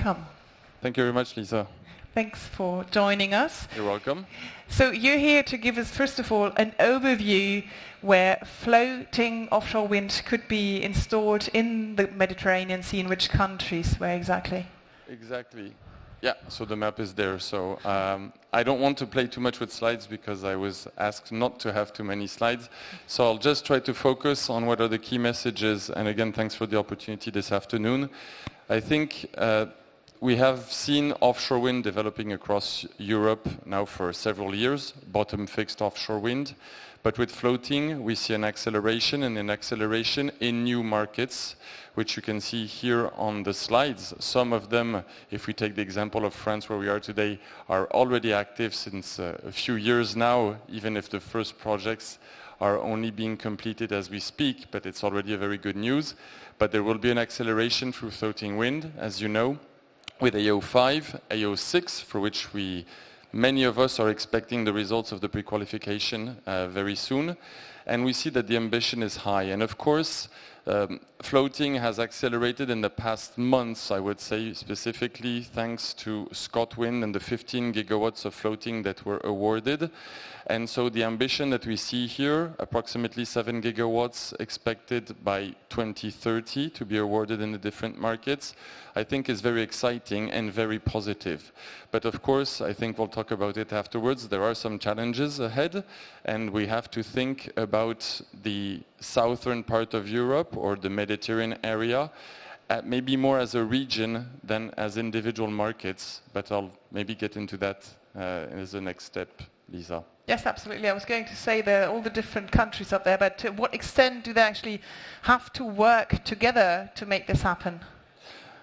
welcome. Thank you very much, Lisa. Thanks for joining us. You're welcome. So you're here to give us, first of all, an overview where floating offshore wind could be installed in the Mediterranean Sea, in which countries, where exactly? Exactly. Yeah, so the map is there. So I don't want to play too much with slides because I was asked not to have too many slides. So I'll just try to focus on what are the key messages. And again, thanks for the opportunity this afternoon. I think we have seen offshore wind developing across Europe now for several years, bottom-fixed offshore wind. But with floating, we see an acceleration and an acceleration in new markets, which you can see here on the slides. Some of them, if we take the example of France where we are today, are already active since a few years now, even if the first projects are only being completed as we speak, but it's already a very good news. But there will be an acceleration through floating wind, as you know, with AO5, AO6, for which many of us are expecting the results of the pre-qualification very soon. And we see that the ambition is high. And of course, floating has accelerated in the past months, I would say, specifically thanks to ScotWind and the 15 gigawatts of floating that were awarded. And so the ambition that we see here, approximately 7 gigawatts expected by 2030 to be awarded in the different markets, I think is very exciting and very positive. But of course, I think we'll talk about it afterwards. There are some challenges ahead, and we have to think about the southern part of Europe or the Mediterranean area, maybe more as a region than as individual markets. But I'll maybe get into that as the next step, Lisa. Yes, absolutely. I was going to say there are all the different countries up there, but to what extent do they actually have to work together to make this happen?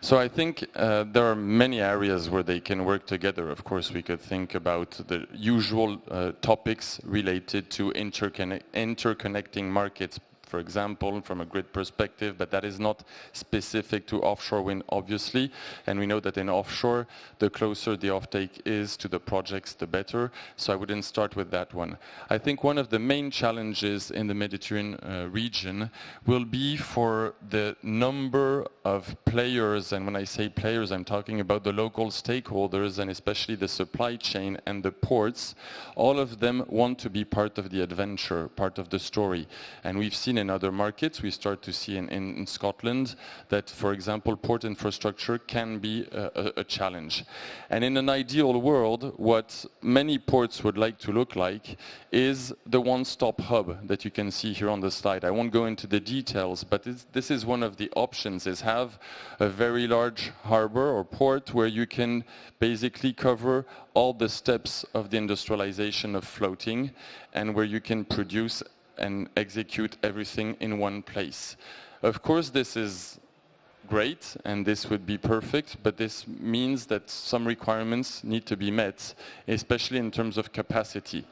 So I think there are many areas where they can work together. Of course, we could think about the usual topics related to interconnecting markets, for example, from a grid perspective, but that is not specific to offshore wind, obviously. And we know that in offshore, the closer the offtake is to the projects, the better. So I wouldn't start with that one. I think one of the main challenges in the Mediterranean region will be for the number of players. And when I say players, I'm talking about the local stakeholders and especially the supply chain and the ports. All of them want to be part of the adventure, part of the story. And we've seen in other markets, we start to see in Scotland that, for example, port infrastructure can be a challenge. And in an ideal world, what many ports would like to look like is the one-stop hub that you can see here on the slide. I won't go into the details, but this is one of the options, is have a very large harbor or port where you can basically cover all the steps of the industrialization of floating and where you can produce and execute everything in one place. Of course, this is great and this would be perfect, but this means that some requirements need to be met, especially in terms of capacity.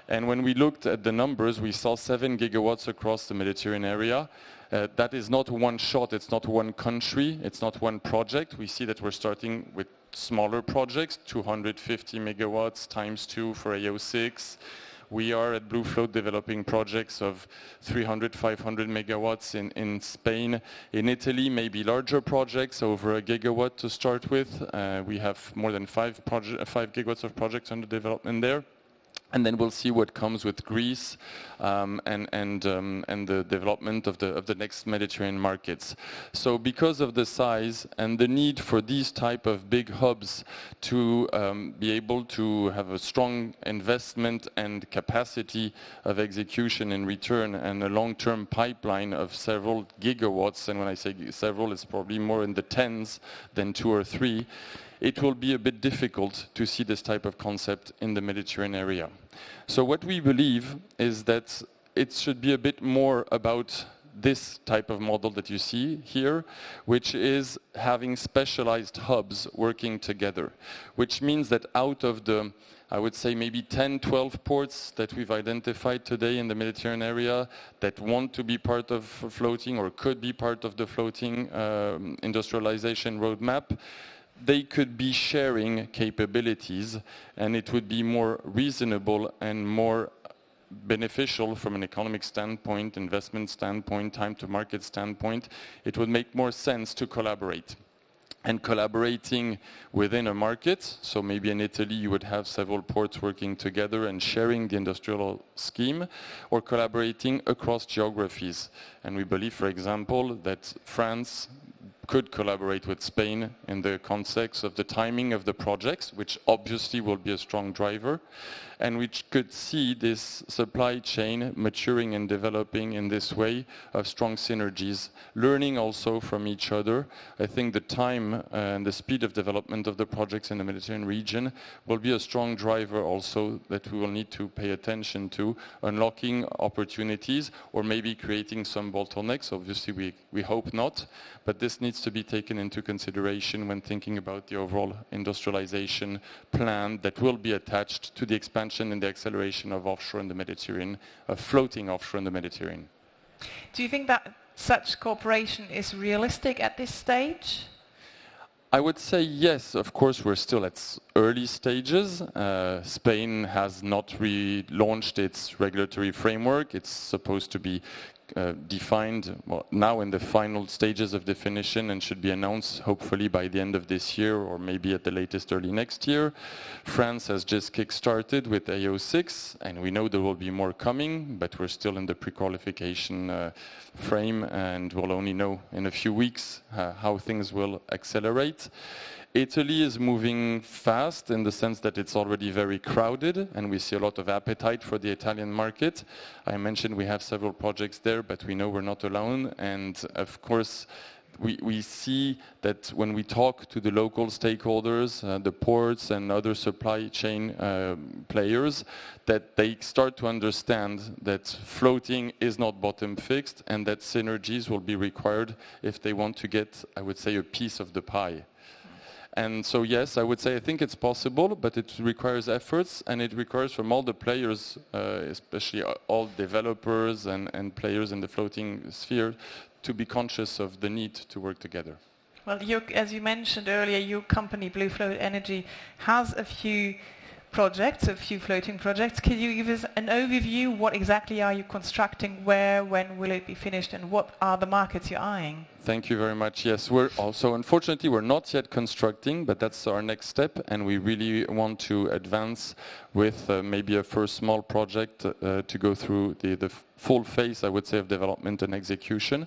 And when we looked at the numbers, we saw 7 gigawatts across the Mediterranean area. That is not one shot, it's not one country, it's not one project. We see that we're starting with smaller projects, 250 megawatts times 2 for AO6. We are at BLUEFLOAT developing projects of 300, 500 megawatts in Spain. In Italy, maybe larger projects, over a gigawatt to start with. We have more than 5 gigawatts of projects under development there. And then we'll see what comes with Greece and the development of the next Mediterranean markets. So because of the size and the need for these type of big hubs to be able to have a strong investment and capacity of execution in return and a long-term pipeline of several gigawatts, and when I say several, it's probably more in the tens than 2 or 3, it will be a bit difficult to see this type of concept in the Mediterranean area. So what we believe is that it should be a bit more about this type of model that you see here, which is having specialized hubs working together, which means that out of the, I would say maybe 10, 12 ports that we've identified today in the Mediterranean area that want to be part of floating or could be part of the floating industrialization roadmap, they could be sharing capabilities, and it would be more reasonable and more beneficial from an economic standpoint, investment standpoint, time to market standpoint. It would make more sense to collaborate. and collaborating within a market. So maybe in Italy you would have several ports working together and sharing the industrial scheme, or collaborating across geographies. And we believe, for example, that France could collaborate with Spain in the context of the timing of the projects, which obviously will be a strong driver, and which could see this supply chain maturing and developing in this way of strong synergies, learning also from each other. I think the time and the speed of development of the projects in the Mediterranean region will be a strong driver also that we will need to pay attention to, unlocking opportunities or maybe creating some bottlenecks. Obviously we hope not, but this needs to be taken into consideration when thinking about the overall industrialization plan that will be attached to the expansion and the acceleration of offshore in the Mediterranean, of floating offshore in the Mediterranean. Do you think that such cooperation is realistic at this stage? I would say yes. Of course, we're still at early stages. Spain has not relaunched its regulatory framework. It's supposed to be defined now in the final stages of definition and should be announced hopefully by the end of this year or maybe at the latest early next year. France has just kick-started with AO6 and we know there will be more coming, but we're still in the pre-qualification frame and we'll only know in a few weeks how things will accelerate. Italy is moving fast in the sense that it's already very crowded and we see a lot of appetite for the Italian market. I mentioned we have several projects there, but we know we're not alone. And of course, we see that when we talk to the local stakeholders, the ports and other supply chain players, that they start to understand that floating is not bottom fixed and that synergies will be required if they want to get, I would say, a piece of the pie. And so yes, I would say I think it's possible, but it requires efforts and it requires from all the players, especially all developers and players in the floating sphere, to be conscious of the need to work together. Well, as you mentioned earlier, your company, BLUEFLOAT Energy, has a few projects, a few floating projects. Can you give us an overview? What exactly are you constructing? Where, when will it be finished? And what are the markets you're eyeing? Thank you very much. Yes, we're also, unfortunately, we're not yet constructing, but that's our next step. And we really want to advance with maybe a first small project to go through the full phase, I would say, of development and execution.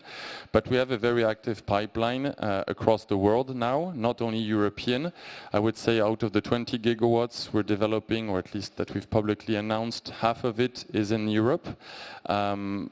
But we have a very active pipeline across the world now, not only European. I would say out of the 20 gigawatts we're developing, or at least that we've publicly announced, half of it is in Europe. 3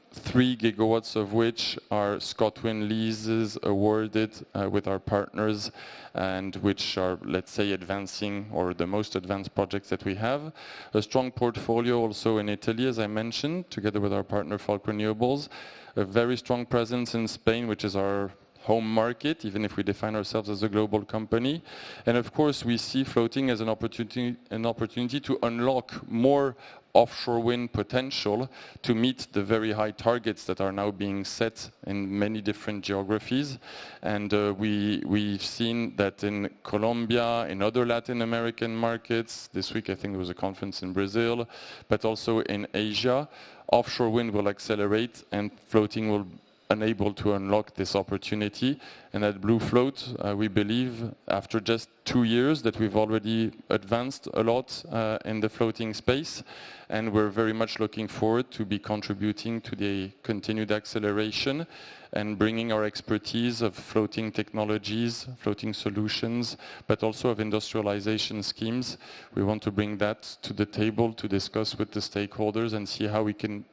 gigawatts of which are ScotWind leases awarded with our partners and which are, let's say, advancing or the most advanced projects that we have. A strong portfolio also in Italy, as I mentioned, together with our partner Falk Renewables. A very strong presence in Spain, which is our home market, even if we define ourselves as a global company. And of course, we see floating as an opportunity to unlock more offshore wind potential to meet the very high targets that are now being set in many different geographies. And we've seen that in Colombia, in other Latin American markets, this week I think there was a conference in Brazil, but also in Asia, offshore wind will accelerate and floating will unable to unlock this opportunity. And at BLUEFLOAT, we believe after just 2 years that we've already advanced a lot in the floating space, and we're very much looking forward to be contributing to the continued acceleration and bringing our expertise of floating technologies, floating solutions, but also of industrialization schemes. We want to bring that to the table to discuss with the stakeholders and see how we can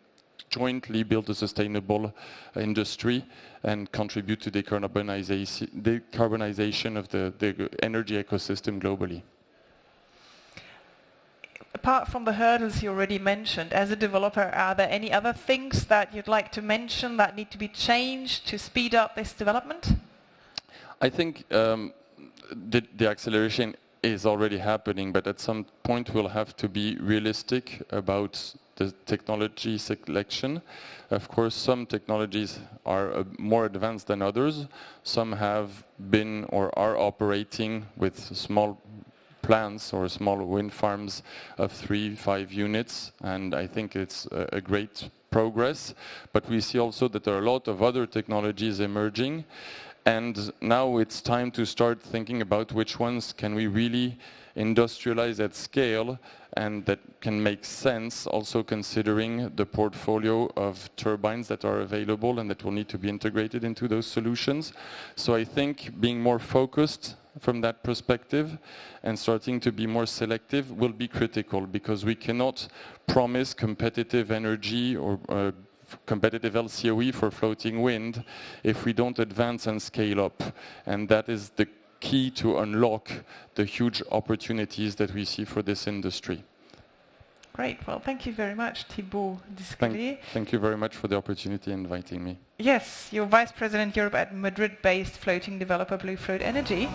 jointly build a sustainable industry and contribute to decarbonization of the energy ecosystem globally. Apart from the hurdles you already mentioned, as a developer, are there any other things that you'd like to mention that need to be changed to speed up this development? I think the acceleration is already happening, but at some point we'll have to be realistic about the technology selection. Of course, some technologies are more advanced than others. Some have been or are operating with small plants or small wind farms of 3-5 units, and I think it's a great progress. But we see also that there are a lot of other technologies emerging, And now it's time to start thinking about which ones can we really industrialize at scale, and that can make sense, also considering the portfolio of turbines that are available and that will need to be integrated into those solutions. So I think being more focused from that perspective and starting to be more selective will be critical, because we cannot promise competitive energy or competitive LCOE for floating wind if we don't advance and scale up. And that is the key to unlock the huge opportunities that we see for this industry. Great. Well, thank you very much, Thibault DESCLEE. Thank you very much for the opportunity inviting me. Yes, you're Vice President Europe at Madrid-based floating developer BlueFloat Energy.